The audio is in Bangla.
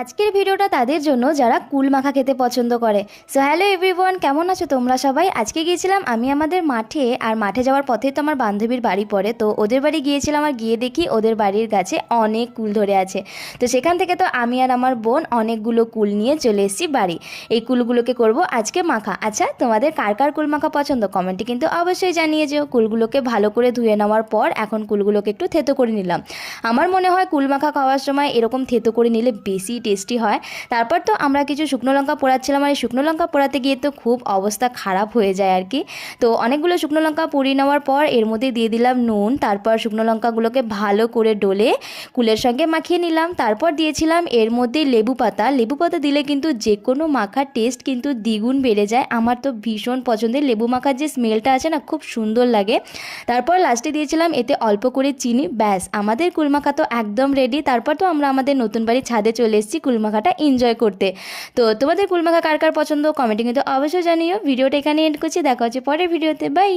আজকের ভিডিওটা তাদের জন্য যারা কুল মাখা খেতে পছন্দ করে। সো হ্যালো এভরিওয়ান, কেমন আছো তোমরা সবাই? আজকে গিয়েছিলাম আমি আমাদের মাঠে, আর মাঠে যাওয়ার পথে তো আমার বান্ধবীর বাড়ি পড়ে, তো ওদের বাড়ি গিয়েছিলাম। আর গিয়ে দেখি ওদের বাড়ির গাছে অনেক কুল ধরে আছে। তো সেখান থেকে তো আমি আর আমার বোন অনেকগুলো কুল নিয়ে চলে এসেছি বাড়ি। এই কুলগুলোকে করব আজকে মাখা। আচ্ছা, তোমাদের কার কার কুল মাখা পছন্দ কমেন্টে কিন্তু অবশ্যই জানিয়ে যেও। কুলগুলোকে ভালো করে ধুয়ে নেওয়ার পর এখন কুলগুলোকে একটু থেতো করে নিলাম। আমার মনে হয় কুল মাখা খাওয়ার সময় এরকম থেতো করে নিলে বেশি টেস্টি হয়। তারপর তো আমরা কিছু শুকনো লঙ্কা পোড়াচ্ছিলাম, আর এই শুকনো লঙ্কা পোড়াতে গিয়ে তো খুব অবস্থা খারাপ হয়ে যায় আর কি। তো অনেকগুলো শুকনো লঙ্কা পুড়িয়ে নেওয়ার পর এর মধ্যে দিয়ে দিলাম নুন। তারপর শুকনো লঙ্কাগুলোকে ভালো করে ডলে কুলের সঙ্গে মাখিয়ে নিলাম। তারপর দিয়েছিলাম এর মধ্যে লেবু পাতা। লেবু পাতা দিলে কিন্তু যে কোনো মাখার টেস্ট কিন্তু দ্বিগুণ বেড়ে যায়। আমার তো ভীষণ পছন্দের, লেবু মাখার যে স্মেলটা আছে না, খুব সুন্দর লাগে। তারপর লাস্টে দিয়েছিলাম এতে অল্প করে চিনি। ব্যাস, আমাদের কুলমাখা তো একদম রেডি। তারপর তো আমরা আমাদের নতুন বাড়ির ছাদে চলে এসেছি কুলমাখাটা এনজয় করতে। তো তোমাদের কুলমাখা কার কার পছন্দ কমেন্টে কিন্তু অবশ্যই জানিও। ভিডিওটা এখানে এন্ড করছি, দেখা হচ্ছে পরের ভিডিওতে। বাই।